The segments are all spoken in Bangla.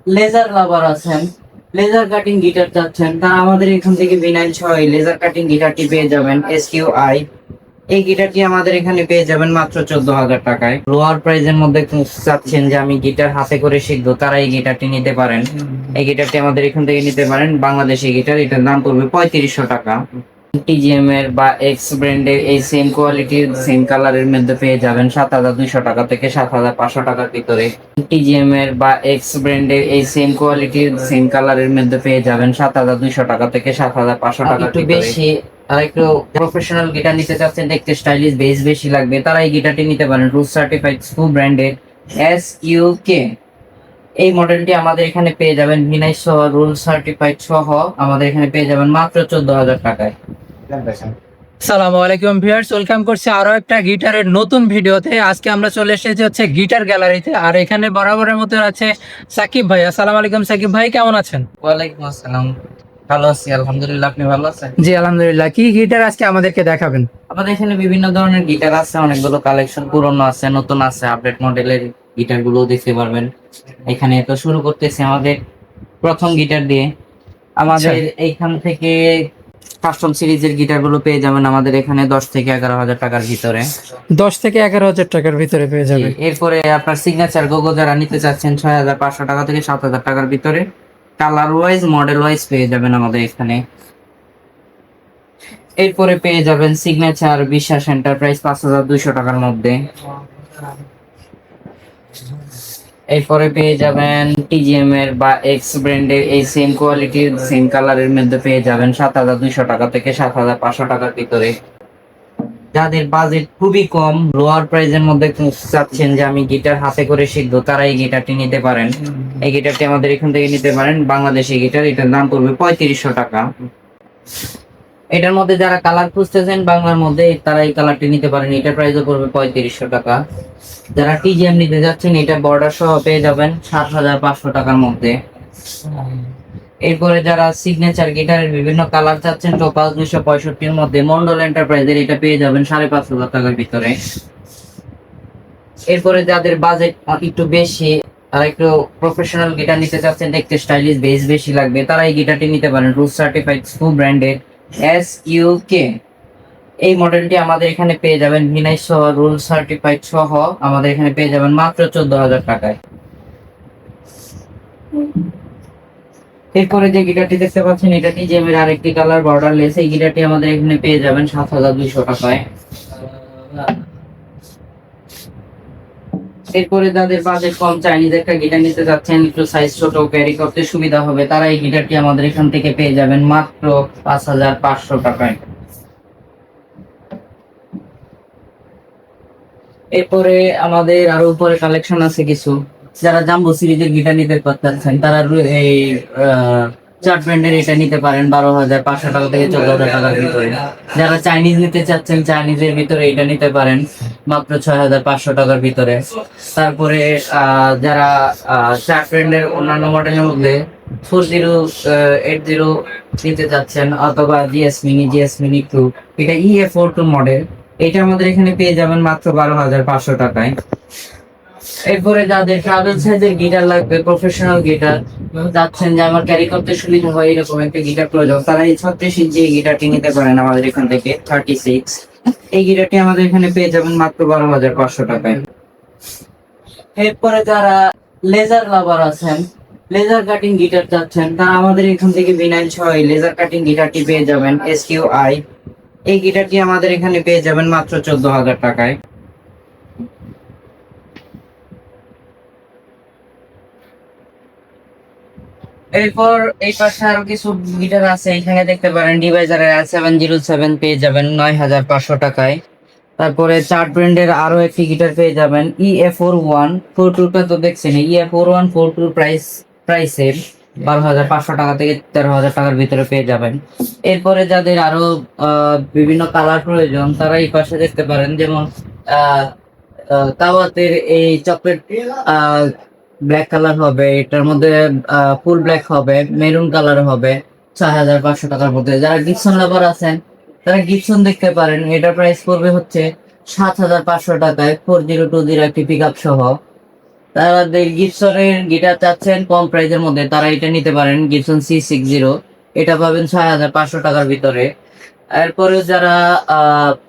লেজার লাভার আছেন, লেজার কাটিং গিটার চাচ্ছেন, তারা আমাদের এখান থেকে ভিনাইল সহ লেজার কাটিং গিটারটি পেয়ে যাবেন SQI। এই গিটারটি আমাদের এখানে পেয়ে যাবেন মাত্র 14,000 টাকায়। লোয়ার প্রাইজের মধ্যে চাচ্ছেন যে আমি গিটার হাতে করে শিখবো, তারা এই গিটারটি নিতে পারেন। এই গিটারটি আমাদের এখান থেকে নিতে পারেন, বাংলাদেশি গিটার। এটার দাম পড়বে 3500 টাকা। টিজিএম এর বা এক্স ব্র্যান্ডের এই সেম কোয়ালিটির সেম কালারের মধ্যে পেয়ে যাবেন 7,200 টাকা থেকে 7,500 টাকার ভিতরে। টিজিএম এর বা এক্স ব্র্যান্ডের এই সেম কোয়ালিটির সেম কালারের মধ্যে পেয়ে যাবেন 7,200 টাকা থেকে 7,500 টাকার ভিতরে। বেশি আর একটু প্রফেশনাল গিটার নিতে চাচ্ছেন, দেখতে স্টাইলিশ, বেস বেশি লাগবে, তারা এই গিটারটি নিতে পারেন রুট সার্টিফাইড স্ক্রু ব্র্যান্ডের SUK। এই মডেলটি আমাদের এখানে পেয়ে যাবেন ভিনাই সহ, রুল সার্টিফাইড সহ আমাদের এখানে পেয়ে যাবেন মাত্র 14,000 টাকায়। সালামু আলাইকুম ভিউয়ার্স, ওয়েলকাম করছি আরো একটা গিটারের নতুন ভিডিওতে। আজকে আমরা চলে এসেছি হচ্ছে গিটার গ্যালারিতে, আর এখানে বরাবরের মতো আছে সাকিব ভাই। আসসালামু আলাইকুম সাকিব ভাই, কেমন আছেন? ওয়ালাইকুম আসসালাম, ভালো আছি আলহামদুলিল্লাহ, আপনি ভালো আছেন? জি আলহামদুলিল্লাহ। কি গিটার আজকে আমাদেরকে দেখাবেন? আমাদের এখানে বিভিন্ন ধরনের গিটার আছে, অনেকগুলো কালেকশন, পুরনো আছে, নতুন আছে, আপডেট মডেলের গিটার গুলো দেখতে পারবেন। এখানে তো শুরু করতেছি আমাদের প্রথম গিটার দিয়ে। আমাদের এইখান থেকে কাস্টম সিরিজের গিটার গুলো পেয়ে যাবেন আমাদের এখানে 10 থেকে 11 হাজার টাকার ভিতরে। 10 থেকে 11 হাজার টাকার ভিতরে পেয়ে যাবে। এরপরে আপনার সিগনেচার গোগো যারা নিতে চাচ্ছেন 6,500 টাকা থেকে 7,000 টাকার ভিতরে, কালার ওয়াইজ মডেল ওয়াইজ পেয়ে যাবেন আমাদের এখানে। এরপরে পেয়ে যাবেন সিগনেচার বিশ্বাস এন্টারপ্রাইজ 5,200 টাকার মধ্যে। এরপরে পেয়ে যাবেন টিজিএম এর বা এক্স ব্র্যান্ডের এই সেম কোয়ালিটির সেম কালারের মধ্যে পেয়ে যাবেন 7,200 টাকা থেকে 7,500 টাকার ভিতরে। যাদের বাজেট খুবই কম, লোয়ার প্রাইজের মধ্যে চাচ্ছেন যে আমি গিটার হাতে করে শিখবো, তারা এই গিটারটি নিতে পারেন। এই গিটারটি আমাদের এখান থেকে নিতে পারেন, বাংলাদেশি গিটার। এটার দাম পড়বে 3500 টাকা। এটার মধ্যে যারা কালার খুঁজতেছেন বাংলার মধ্যে, তারা এই কালারটি নিতে পারেন, এটার প্রাইসও পড়বে 3500 টাকা। যারা টিজিএম নিতে যাচ্ছেন, এটা বর্ডার সহ পেয়ে যাবেন 7,500 টাকার মধ্যে। এরপরে যারা সিগনেচার গিটারের বিভিন্ন কালার চাচ্ছেন টোপাজ 265-র মধ্যে, মন্ডল এন্টারপ্রাইজের এটা পেয়ে যাবেন 5,500 টাকার ভিতরে। এরপরে যাদের বাজেট একটু বেশি আর একটু প্রফেশনাল গিটার নিতে চাচ্ছেন, দেখতে স্টাইলিশ, বেস বেশি লাগবে, তারা এই গিটারটি নিতে পারেন রুট সার্টিফাইড স্ক্রু ব্র্যান্ডের SUK। এই মডেলটি আমাদের এখানে পেয়ে যাবেন ভিনাই সহ, রুল সার্টিফাইড সহ আমাদের এখানে পেয়ে যাবেন মাত্র 14,000 টাকায়। এরপরে যে গিটারটি দেখতে পাচ্ছেন, এটা টিজিএম এর আরেকটি কালার বর্ডারলেস। এই গিটারটি আমাদের এখানে পেয়ে যাবেন 7,200 টাকায়। এরপরে যাদের বাজেট কম, চাইনিজ একটা গিটার নিতে যাচ্ছেন, একটু সাইজ ছোট, ক্যারি করতে সুবিধা হবে, তারা এই গিটারটি আমাদের এখান থেকে পেয়ে যাবেন মাত্র 5,500 টাকায়। এরপরে আমাদের আরো উপরে কালেকশন আছে কিছু। যারা জাম্বো সিরিজের গিটার নিতে চাচ্ছেন, তারা এই চার্ট ব্র্যান্ডের এটা নিতে পারেন 12,500 টাকা থেকে 14,000 টাকার ভিতরে। যারা চাইনিজ নিতে চাচ্ছেন, চাইনিজের ভিতরে এটা নিতে পারেন মাত্র 6,500 টাকার ভিতরে। তারপরে যারা চার্ট ব্র্যান্ডের অন্যান্য মডেলের মধ্যে 4080 নিতে চাচ্ছেন, অথবা জিএস মিনি 2, এটা EA42 মডেল, এটা আমাদের এখানে পেয়ে যাবেন মাত্র 12,500 টাকায়। এরপরে যাদের ট্রাভেল সাইজের গিটার লাগবে, প্রফেশনাল গিটার যাচ্ছেন যে আমার ক্যারি করতে সুবিধা হয় এরকম একটা গিটার প্রয়োজন, তারা এই 36 ইঞ্চি গিটারটি নিতে পারেন আমাদের এখান থেকে 36। এই গিটারটি আমাদের এখানে পেয়ে যাবেন মাত্র 12,500 টাকায়। এরপরে যারা লেজার লাভার আছেন, লেজার কাটিং গিটার চাচ্ছেন, তারা আমাদের এখান থেকে ভিনাইল সহ লেজার কাটিং গিটারটি পেয়ে যাবেন SQI। এই গিটারটি আমাদের এখানে পেয়ে যাবেন মাত্র 14,000 টাকায়। এরপর এই পাশে আরো কিছু গিটার আছে, এখানে দেখতে পারেন ডিভাইজারের R707 পেয়ে যাবেন 9,500 টাকায়। তারপরে চার্ট ব্র্যান্ডের আরো একটি গিটার পেয়ে যাবেন EA41 42টা তো দেখছেন, EA41 42 প্রাইসের 12,500 টাকা থেকে 13,000 টাকার ভিতরে পেয়ে যাবেন। এরপরে যাদের আরো বিভিন্ন কালার প্রয়োজন, তারা এই পাশে দেখতে পারেন, যেমন তাওয়াতের এই চকলেট ব্ল্যাক কালার হবে, এটার মধ্যে ফুল ব্ল্যাক হবে, মেরুন কালার হবে 6,500 টাকার মধ্যে। যারা গিবসন লাভার আছেন, তারা গিবসন দেখতে পারেন, এটার প্রাইস পড়বে হচ্ছে 7,500 টাকায়, 4020 একটি পিক আপ সহ। তারা গিবসনের গিটার চাচ্ছেন কম প্রাইসের মধ্যে, তারা এটা নিতে পারেন, গিবসন C60। এটা পাবেন 6,500 টাকার ভিতরে। এরপরে যারা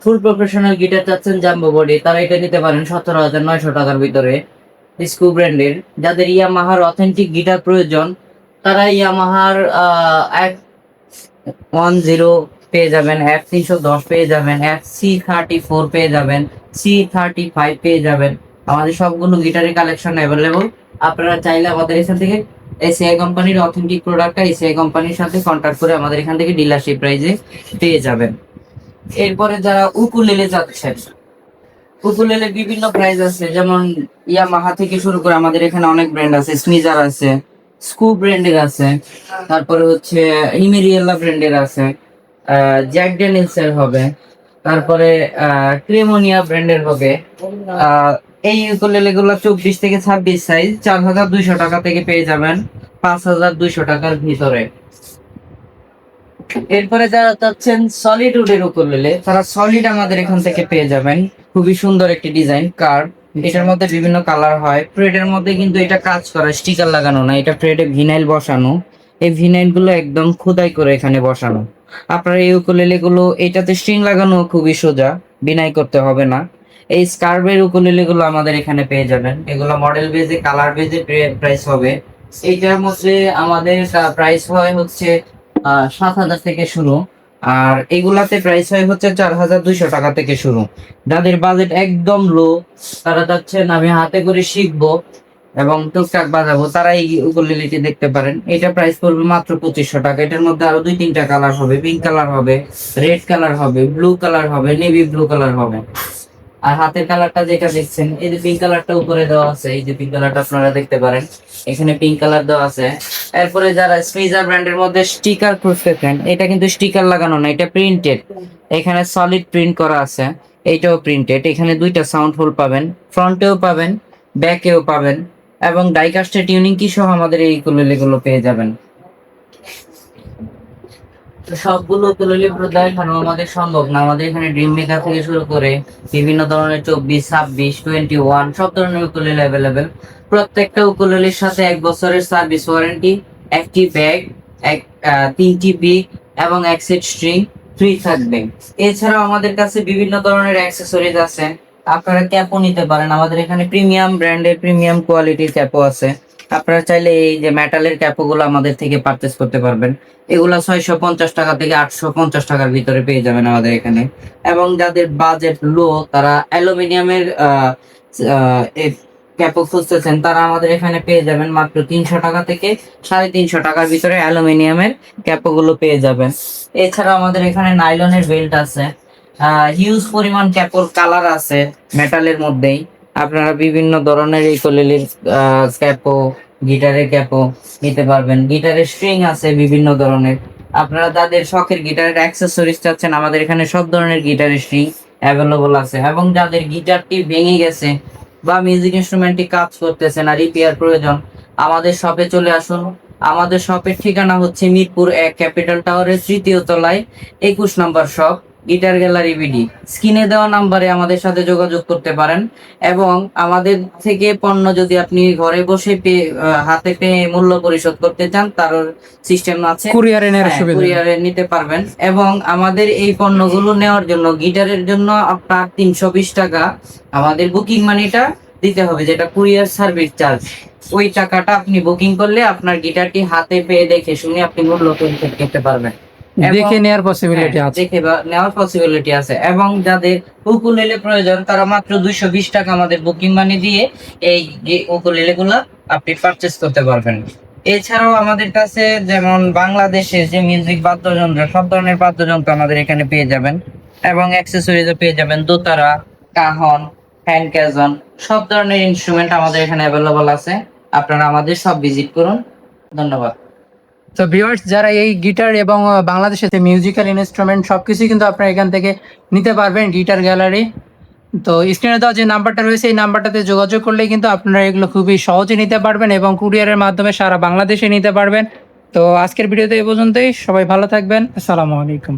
ফুল প্রফেশনাল গিটার চাচ্ছেন জাম্বো বডি, তারা এটা নিতে পারেন 17,900 টাকার ভিতরে, স্কু ব্র্যান্ডের। যাদের ইয়ামাহার অথেন্টিক গিটার প্রয়োজন, তারা ইয়ামাহার F10 পেয়ে যাবেন, F310 পেয়ে যাবেন, FC34 পেয়ে যাবেন, C35 পেয়ে যাবেন। আমাদের সবগুলো গিটারের কালেকশন অ্যাভেলেবল। আপনারা চাইলে আমাদের এখান থেকে এসিআই কোম্পানির অথেন্টিক প্রোডাক্টটা এসিআই কোম্পানির সাথে কন্ট্যাক্ট করে আমাদের এখান থেকে ডিলারশিপ প্রাইসে পেয়ে যাবেন। এরপরে যারা উকুলেলে যাচ্ছেন, উকুলেলে বিভিন্ন প্রাইস আছে, যেমন ইয়ামাহা থেকে শুরু করে আমাদের এখানে অনেক ব্র্যান্ড আছে, স্মিজার আছে, স্কু ব্র্যান্ডের আছে, তারপরে হচ্ছে ইমেরিয়েলা ব্র্যান্ডের আছে, জ্যাক ড্যানিয়েলসের হবে, তারপরে ক্রেমোনিয়া ব্র্যান্ডের হবে। এই উকুলেলে গুলো 24 থেকে 26 সাইজ 4,200 টাকা থেকে পেয়ে যাবেন 5,200 টাকার ভিতরে। এরপরে যারা চাচ্ছেন সলিড উডের উকুলেলে, তারা সলিড আমাদের এখান থেকে পেয়ে যাবেন। খুবই সুন্দর একটি ডিজাইন কার্ভ, এটার মধ্যে বিভিন্ন কালার হয়। ফ্রেডের মধ্যে কিন্তু এটা কাজ করা, স্টিকার লাগানো না, এটা ফ্রেডে ভিনাইল বসানো। এই ভিনাইল গুলো একদম খোদাই করে এখানে বসানো। আপনার এই উকুলেলে গুলো, এটাতে স্ট্রিং লাগানো খুবই সোজা, বিনাই করতে হবে না। এই স্কার্ভের উকুলেলে গুলো আমাদের এখানে পেয়ে যাবেন। এগুলো মডেল বেজে, কালার বেজে প্রাইস হবে। এইটার মধ্যে আমাদের প্রাইস হয় হচ্ছে 7,000 থেকে শুরু, আর এগুলাতে প্রাইস হয় হচ্ছে 4,200 টাকা থেকে শুরু। যাদের বাজেট একদম লো, তারা চাচ্ছেন আমি হাতে করে শিখবো এবং টুকটাক বাজাবো, তারা এই উকুলেলেটি দেখতে পারেন। এটা প্রাইস পড়বে মাত্র 2,500 টাকা। এটার মধ্যে আরো 2-3টা কালার হবে, পিঙ্ক কালার হবে, রেড কালার হবে, ব্লু কালার হবে, নেভি ব্লু কালার হবে। আর হাতের কালারটা যেটা দেখছেন, এই যে পিঙ্ক কালারটা উপরে দেওয়া আছে, এই যে পিঙ্ক কালারটা আপনারা দেখতে পারেন, এখানে পিঙ্ক কালার দেওয়া আছে। এরপরে যারা স্মিজার ব্র্যান্ডের মধ্যে স্টিকার খুঁজতেছেন, এটা কিন্তু স্টিকার লাগানো না, এটা প্রিন্টেড। এখানে সলিড প্রিন্ট করা আছে, এইটাও প্রিন্টেড। এখানে 2টা সাউন্ড হোল পাবেন, ফ্রন্টেও পাবেন, ব্যাকেও পাবেন, এবং ডাইকাস্টের টিউনিং কি সহ আমাদের এই উকুলেলেগুলো পেয়ে যাবেন। তো সবগুলো উকুলেলে দেখানো আমাদের সম্ভব না। আমাদের এখানে ড্রিম মেকার থেকে শুরু করে বিভিন্ন ধরনের 24, 26, 21 সব ধরনের উকুলেলে অ্যাভেলেবেল। প্রত্যেকটা উকুলেলের সাথে 1 বছরের সার্ভিস ওয়ারেন্টি, একটি ব্যাগ, 3টি পিক এবং 1 সেট স্ট্রিং ফ্রি থাকবে। এছাড়াও আমাদের কাছে বিভিন্ন ধরনের অ্যাক্সেসরিজ আছে। আপনারা ক্যাপও নিতে পারেন, আমাদের এখানে প্রিমিয়াম ব্র্যান্ডের প্রিমিয়াম কোয়ালিটির ক্যাপও আছে। আপনারা চাইলে এই যে মেটালের ক্যাপগুলো আমাদের থেকে পারচেস করতে পারবেন। এগুলা 650 টাকা থেকে 850 টাকার ভিতরে পেয়ে যাবেন আমাদের এখানে। এবং যাদের বাজেট লো, তারা অ্যালুমিনিয়ামের ক্যাপও খুঁজতেছেন, তারা আমাদের এখানে পেয়ে যাবেন মাত্র 300 টাকা থেকে 350 টাকার ভিতরে অ্যালুমিনিয়ামের ক্যাপগুলো পেয়ে যাবেন। এছাড়া আমাদের এখানে নাইলনের বেল্ট আছে, হিউজ পরিমাণ ক্যাপর কালার আছে মেটালের মধ্যেই। আপনারা বিভিন্ন ধরনের এই কোলেলের ক্যাপো, গিটারের ক্যাপও নিতে পারবেন। গিটারের স্ট্রিং আছে বিভিন্ন ধরনের। আপনারা যাদের শখের গিটারের অ্যাক্সেসরিজ চাচ্ছেন, আমাদের এখানে সব ধরনের গিটারের স্ট্রিং অ্যাভেলেবল আছে। এবং যাদের গিটারটি ভেঙে গেছে বা মিউজিক ইনস্ট্রুমেন্টটি কাজ করতেছে না, রিপেয়ার প্রয়োজন, আমাদের শপে চলে আসুন। আমাদের শপের ঠিকানা হচ্ছে মিরপুর 1 ক্যাপিটাল টাওয়ারের 3য় তলায় 21 নম্বর শপ, গিটার গ্যালারি বিডি। স্ক্রিনে দেওয়া নাম্বারে আমাদের সাথে যোগাযোগ করতে পারেন। এবং আমাদের থেকে পণ্য যদি আপনি ঘরে বসে হাতে পেয়ে মূল্য পরিশোধ করতে চান, তার সিস্টেম আছে, কুরিয়ারে নেওয়ার সুবিধা, কুরিয়ারে নিতে পারবেন। এবং আমাদের এই পণ্যগুলো নেওয়ার জন্য, গিটারের জন্য আপনার 320 টাকা আমাদের বুকিং মানিটা দিতে হবে, যেটা কুরিয়ার সার্ভিস চার্জ। ওই টাকাটা আপনি বুকিং করলে আপনার গিটারটি হাতে পেয়ে দেখে শুনে আপনি মূল্য পরিশোধ করতে পারবেন। দেখে নেওয়ার পসিবিলিটি আছে, দেখে নেওয়ার পসিবিলিটি আছে। এবং যাদের উকুলেলে প্রয়োজন, তারা মাত্র 220 টাকা আমাদের বুকিং মানি দিয়ে এই উকুলেলে গুলা আপনি পারচেস করতে পারবেন। এছাড়াও আমাদের কাছে যেমন বাংলাদেশের যে মিউজিক বাদ্যযন্ত্র, সব ধরনের বাদ্যযন্ত্র আমাদের এখানে পেয়ে যাবেন। এবং অ্যাক্সেসরিজও পেয়ে যাবেন, দোতারা, কাহন, হ্যান্ড ক্যাজন, সব ধরনের ইনস্ট্রুমেন্ট আমাদের এখানে অ্যাভেলেবল আছে। আপনারা আমাদের সব ভিজিট করুন। ধন্যবাদ। তো ভিউয়ার্স, যারা এই গিটার এবং বাংলাদেশের মিউজিক্যাল ইনস্ট্রুমেন্ট সবকিছুই কিন্তু আপনারা এখান থেকে নিতে পারবেন, গিটার গ্যালারি। তো স্ক্রিনে দেওয়া যে নাম্বারটা রয়েছে, এই নাম্বারটাতে যোগাযোগ করলে কিন্তু আপনারা এগুলো খুবই সহজে নিতে পারবেন এবং কুরিয়ারের মাধ্যমে সারা বাংলাদেশে নিতে পারবেন। তো আজকের ভিডিওতে এই পর্যন্তই। সবাই ভালো থাকবেন। আসসালামু আলাইকুম।